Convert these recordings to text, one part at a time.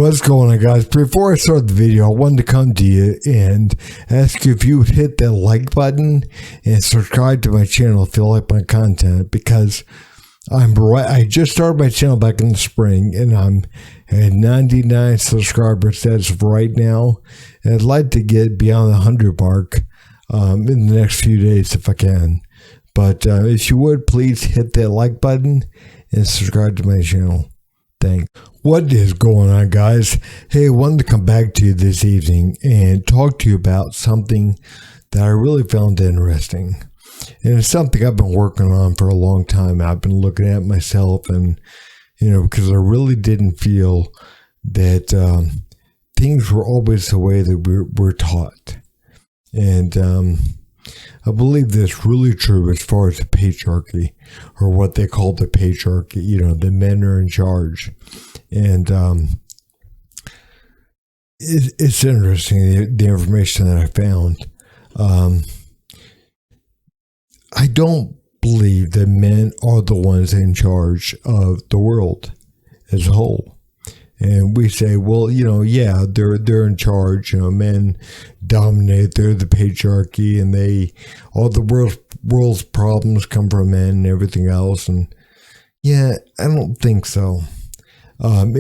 What's going on, guys? Before I start the video, I wanted to come to you and ask you if you would hit that like button and subscribe to my channel if you like my content, because I just started my channel back in the spring and I'm at 99 subscribers as of right now. And I'd like to get beyond the 100 mark in the next few days if I can. But if you would, please hit that like button and subscribe to my channel. Thanks. What is going on, guys? Hey, I wanted to come back to you this evening and talk to you about something that I really found interesting. And it's something I've been working on for a long time. I've been looking at myself and, because I really didn't feel that things were always the way that we're taught. And I believe that's really true as far as the patriarchy, or what they call the patriarchy. The men are in charge. And it's interesting, the information that I found. I don't believe that men are the ones in charge of the world as a whole. And we say, well, they're in charge. Men dominate. They're the patriarchy, and all the world's problems come from men and everything else. And I don't think so. I'm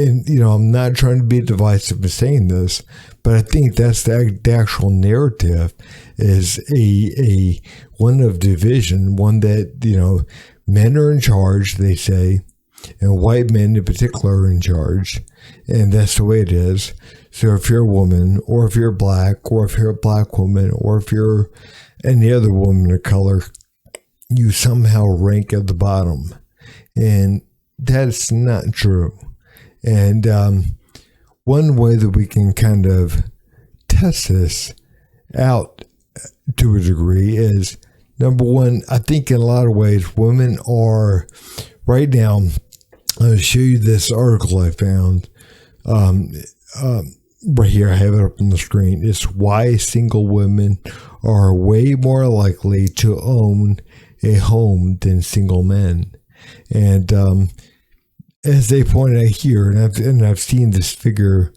not trying to be divisive in saying this, but I think that's the actual narrative is a one of division, one that, men are in charge, they say, and white men in particular are in charge. And that's the way it is. So if you're a woman, or if you're black, or if you're a black woman, or if you're any other woman of color, you somehow rank at the bottom. And that's not true. And one way that we can kind of test this out to a degree is, number one, I think in a lot of ways, women are, right now, I'll show you this article I found. Right here, I have it up on the screen. It's why single women are way more likely to own a home than single men. And as they point out here, and I've seen this figure,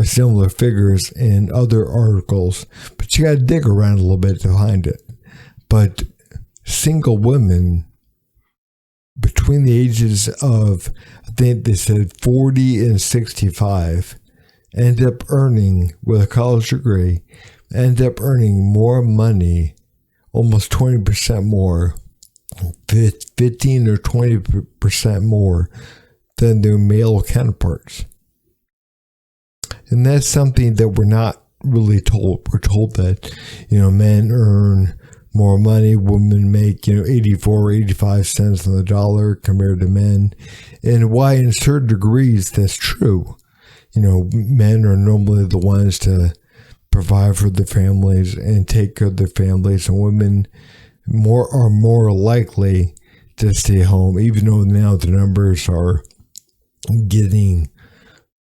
similar figures in other articles, but you got to dig around a little bit to find it. But single women between the ages of, I think they said 40 and 65, end up earning, with a college degree, end up earning more money, almost 20% more, 15 or 20% more than their male counterparts. And that's something that we're not really told. We're told that, men earn more money, women make, 84, 85 cents on the dollar compared to men. And why in certain degrees that's true. Men are normally the ones to provide for their families and take care of their families, and women are more likely to stay home, even though now the numbers are getting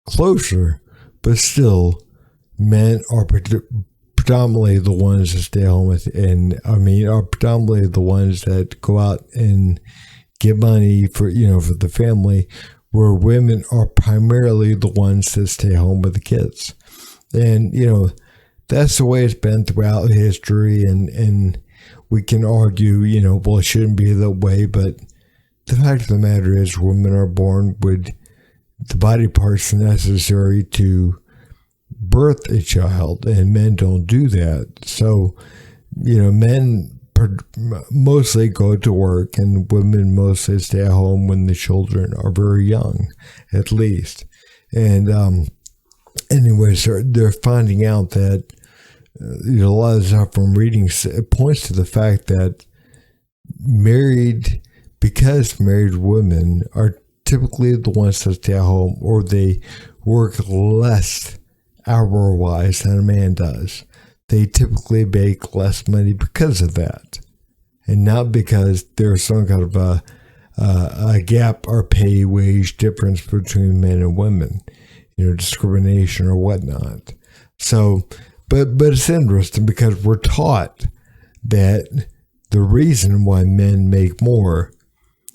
closer, but still men are predominantly the ones that stay home are predominantly the ones that go out and get money for for the family, where women are primarily the ones that stay home with the kids. And that's the way it's been throughout history, and we can argue well, it shouldn't be that way, but the fact of the matter is, women are born with the body parts necessary to birth a child, and men don't do that. So, men mostly go to work, and women mostly stay at home when the children are very young, at least. And anyways, they're finding out that a lot of stuff from reading points to the fact that married women are typically the ones that stay at home, or they work less hour-wise than a man does. They typically make less money because of that, and not because there's some kind of a gap or pay wage difference between men and women, discrimination or whatnot. So, but it's interesting because we're taught that the reason why men make more,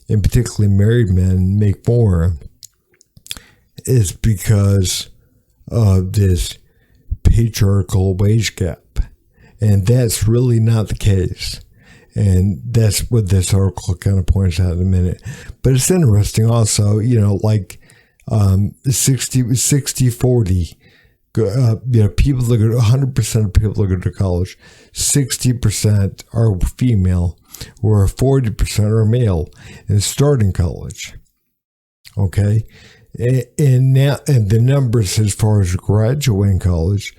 and particularly married men make more, is because of this patriarchal wage gap. And that's really not the case. And that's what this article kind of points out in a minute. But it's interesting also, like 60-40. People that go, 100% of people that go to college, 60% are female, where 40% are male and starting college. Okay, and the numbers as far as graduating college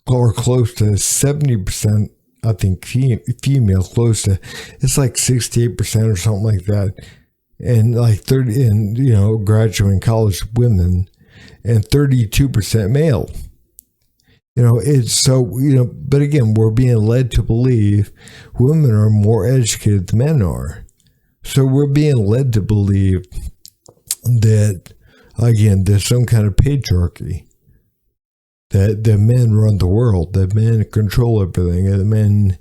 are close to 70%. I think female, close to, it's like 68% or something like that, and like 30, and graduating college women, and 32% male. It's so, but again, we're being led to believe women are more educated than men are. So we're being led to believe that, again, there's some kind of patriarchy, that the men run the world, that men control everything, and men,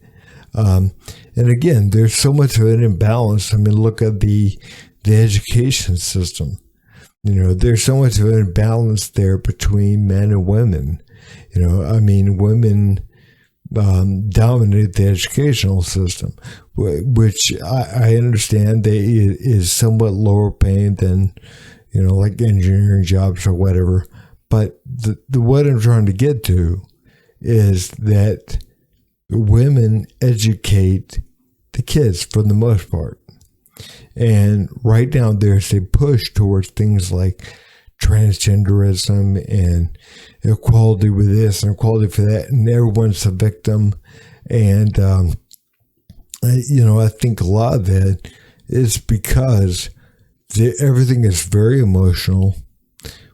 and again, there's so much of an imbalance. I mean, look at the education system. There's so much of an imbalance there between men and women. Women dominate the educational system, which I understand is somewhat lower paying than, like engineering jobs or whatever. But what I'm trying to get to is that women educate the kids for the most part. And right now there's a push towards things like transgenderism and equality with this and equality for that, and everyone's a victim. And I think a lot of it is because everything is very emotional,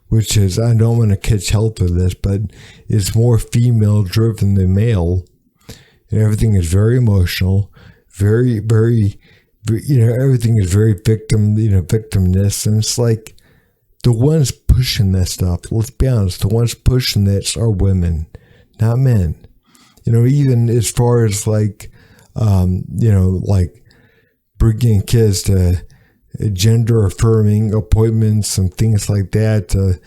which is, I don't want to catch health with this, but it's more female driven than male, and everything is very emotional, very, very, everything is very victimness, and it's like, the ones pushing that stuff, let's be honest, the ones pushing this are women, not men. Even as far as like, like bringing kids to gender affirming appointments and things like that, to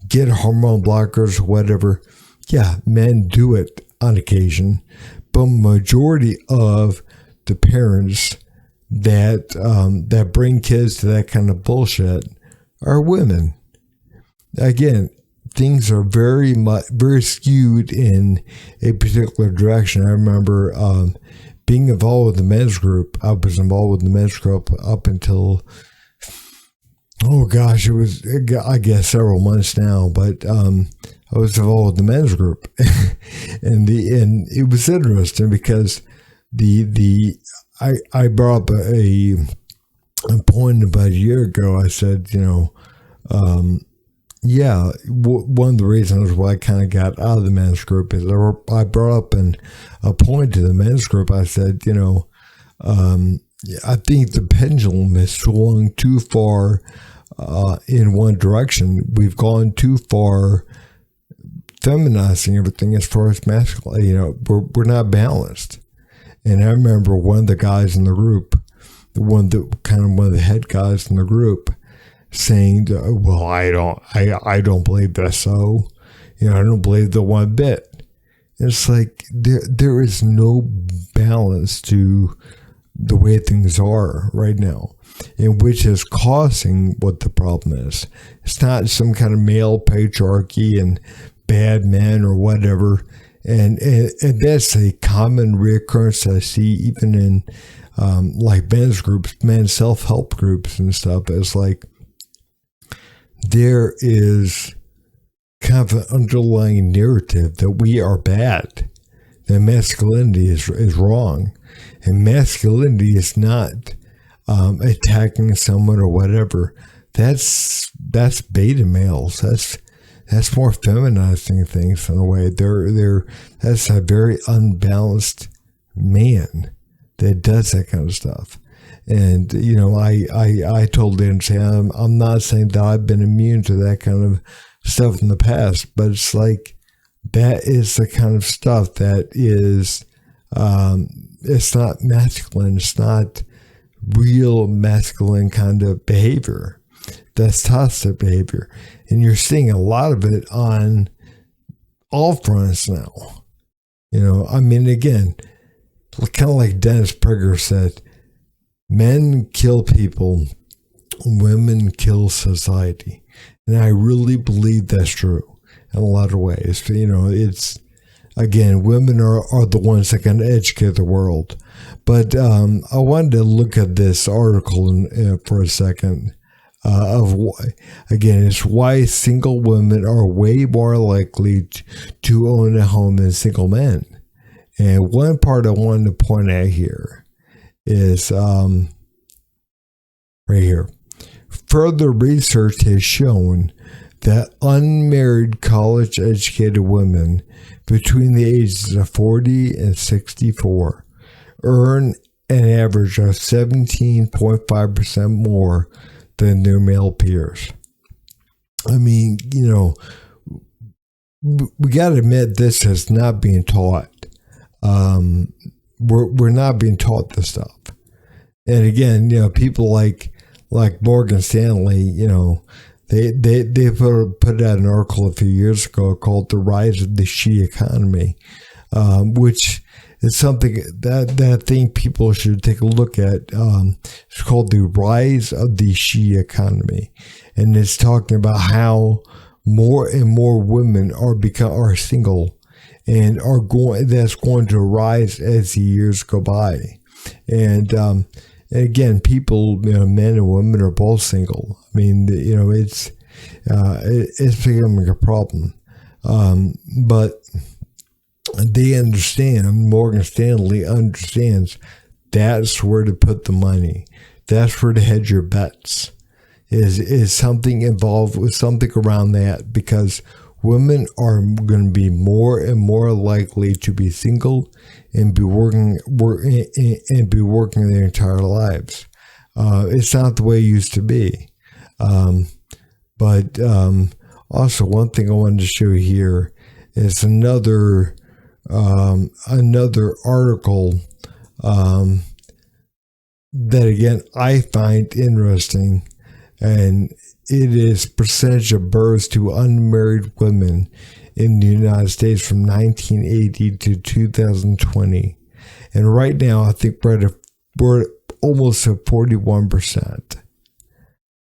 get hormone blockers or whatever. Yeah, men do it on occasion, but majority of the parents that bring kids to that kind of bullshit are women. Again, things are very skewed in a particular direction. I remember being involved with the men's group. I was involved with the men's group up until, it was, I guess, several months now. But I was involved with the men's group, and it was interesting because I brought up a point about a year ago. I said, one of the reasons why I kind of got out of the men's group is I brought up a point to the men's group. I said, I think the pendulum has swung too far in one direction. We've gone too far feminizing everything as far as masculine. We're not balanced. And I remember one of the guys in the group, one of the head guys in the group, saying, well, I don't believe that's so. I don't believe the one bit. It's like there is no balance to the way things are right now, and which is causing what the problem is. It's not some kind of male patriarchy and bad men or whatever. And that's a common reoccurrence I see even in like men's groups, men's self-help groups and stuff. It's like there is kind of an underlying narrative that we are bad, that masculinity is wrong, and masculinity is not attacking someone or whatever. That's beta males. That's more feminizing things in a way. That's a very unbalanced man that does that kind of stuff. And I told him, I'm not saying that I've been immune to that kind of stuff in the past, but it's like that is the kind of stuff that is it's not masculine. It's not real masculine kind of behavior. That's toxic behavior. And you're seeing a lot of it on all fronts now. I mean, again, kind of like Dennis Prager said, men kill people, women kill society. And I really believe that's true in a lot of ways. It's, again, women are the ones that can educate the world. But I wanted to look at this article for a second. Again, it's why single women are way more likely to own a home than single men. And one part I wanted to point out here is right here. Further research has shown that unmarried college-educated women between the ages of 40 and 64 earn an average of 17.5% more than their male peers. I mean, we got to admit this is not being taught. We're not being taught this stuff. And again, people like Morgan Stanley, they put out an article a few years ago called "The Rise of the She Economy," which is something that I think people should take a look at. It's called "The Rise of the She Economy," and it's talking about how more and more women are single, and that's going to rise as the years go by. And again, people, men and women are both single. I mean, it's becoming a problem. But they understand, Morgan Stanley understands that's where to put the money. That's where to hedge your bets. Is something involved with something around that, because women are going to be more and more likely to be single and be working their entire lives. It's not the way it used to be. But also, one thing I wanted to show you here is another article that, again, I find interesting, and it is percentage of births to unmarried women in the United States from 1980 to 2020. And right now, I think we're almost at 41%.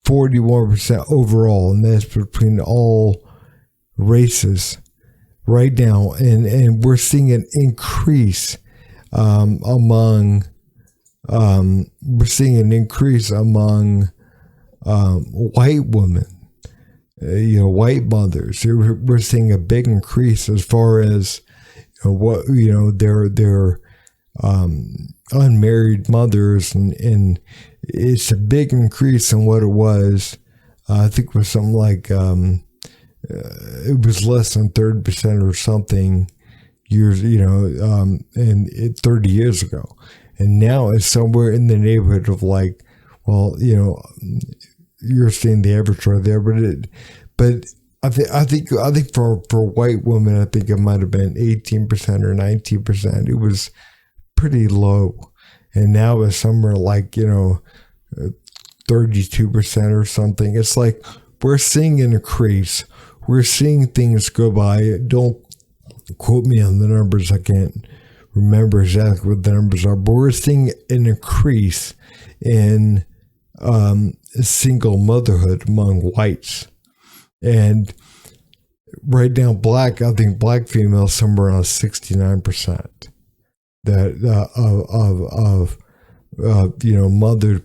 41% overall, and that's between all races right now. And we're seeing an increase among white women, white mothers. We're seeing a big increase as far as their unmarried mothers, and it's a big increase in what it was. I think it was something like it was less than 30% or something years, and 30 years ago, and now it's somewhere in the neighborhood of like, well, you're seeing the average right there, but I think for white women, I think it might have been 18% or 19%. It was pretty low, and now it's somewhere like 32% or something. It's like we're seeing an increase. We're seeing things go by. Don't quote me on the numbers. I can't remember exactly what the numbers are, but we're seeing an increase in single motherhood among whites. And right now, I think black females somewhere around 69% that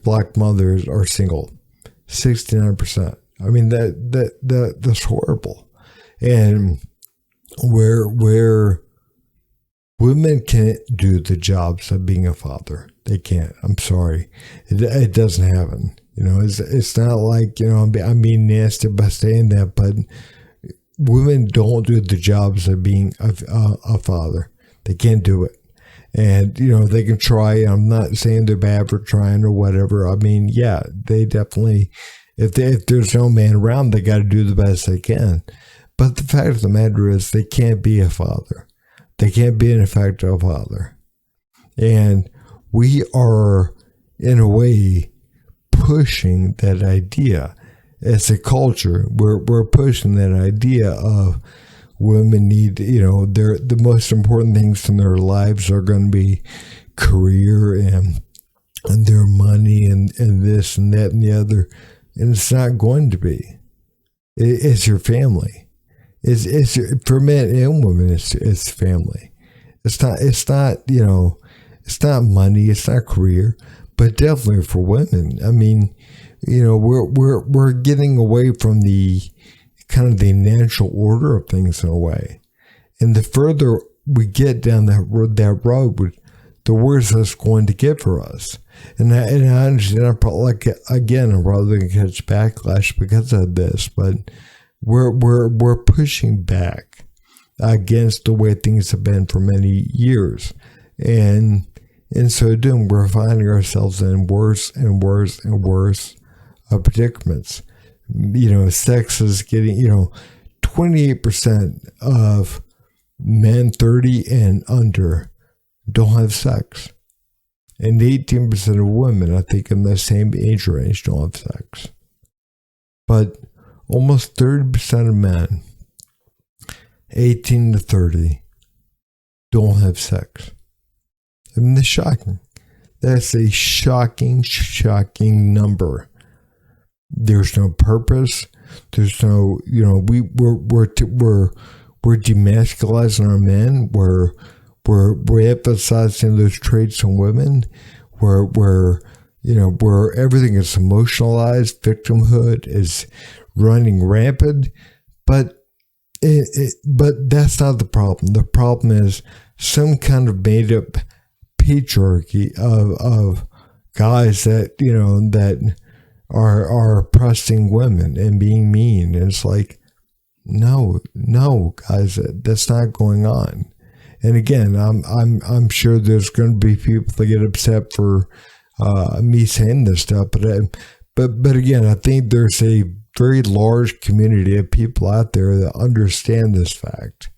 black mothers are single. 69%. I mean, that's horrible. And where women can't do the jobs of being a father. They can't. I'm sorry. It doesn't happen. It's not like, I'm being nasty by saying that, but women don't do the jobs of being a father. They can't do it. And, they can try. I'm not saying they're bad for trying or whatever. I mean, yeah, they definitely, if there's no man around, they got to do the best they can. But the fact of the matter is they can't be a father. They can't be an effective father. And we are, in a way, pushing that idea as a culture. We're pushing that idea of women need, the most important things in their lives are going to be career and their money and this and that and the other. And it's not going to be. It's your family. It's for men and women, it's family. It's not, it's not money, it's not career, but definitely for women. I mean, we're getting away from the kind of the natural order of things in a way. And the further we get down that road, the worse it's going to get for us. And I understand, I'm probably, I'm probably going to catch backlash because of this, but we're pushing back against the way things have been for many years. And in so doing, we're finding ourselves in worse and worse and worse predicaments. Sex is getting, 28% of men 30 and under don't have sex. And 18% of women, I think, in the same age range don't have sex. But almost 30% of men, 18 to 30, don't have sex. I mean, that's shocking. That's a shocking, shocking number. There's no purpose. There's no, we're demasculizing our men. We're emphasizing those traits in women. Where everything is emotionalized. Victimhood is running rampant. But that's not the problem. The problem is some kind of made up patriarchy of guys that are oppressing women and being mean. And it's like, no, guys, that's not going on. And again, I'm sure there's going to be people that get upset for me saying this stuff, but again, I think there's a very large community of people out there that understand this fact.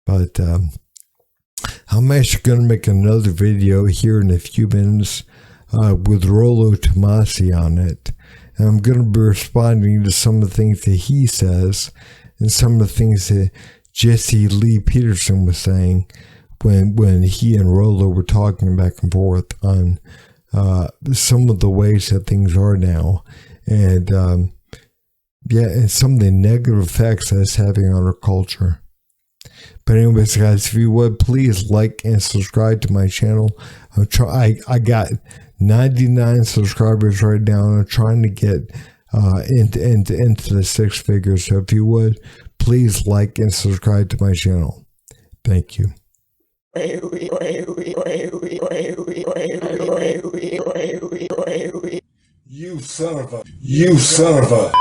But I'm actually going to make another video here in a few minutes with Rollo Tomasi on it. And I'm going to be responding to some of the things that he says and some of the things that Jesse Lee Peterson was saying when he and Rollo were talking back and forth on some of the ways that things are now. And and some of the negative effects that it's having on our culture. But anyways, guys, if you would, please like and subscribe to my channel. I got 99 subscribers right now, and I'm trying to get into the six figures. So if you would, please like and subscribe to my channel. Thank you. You son of a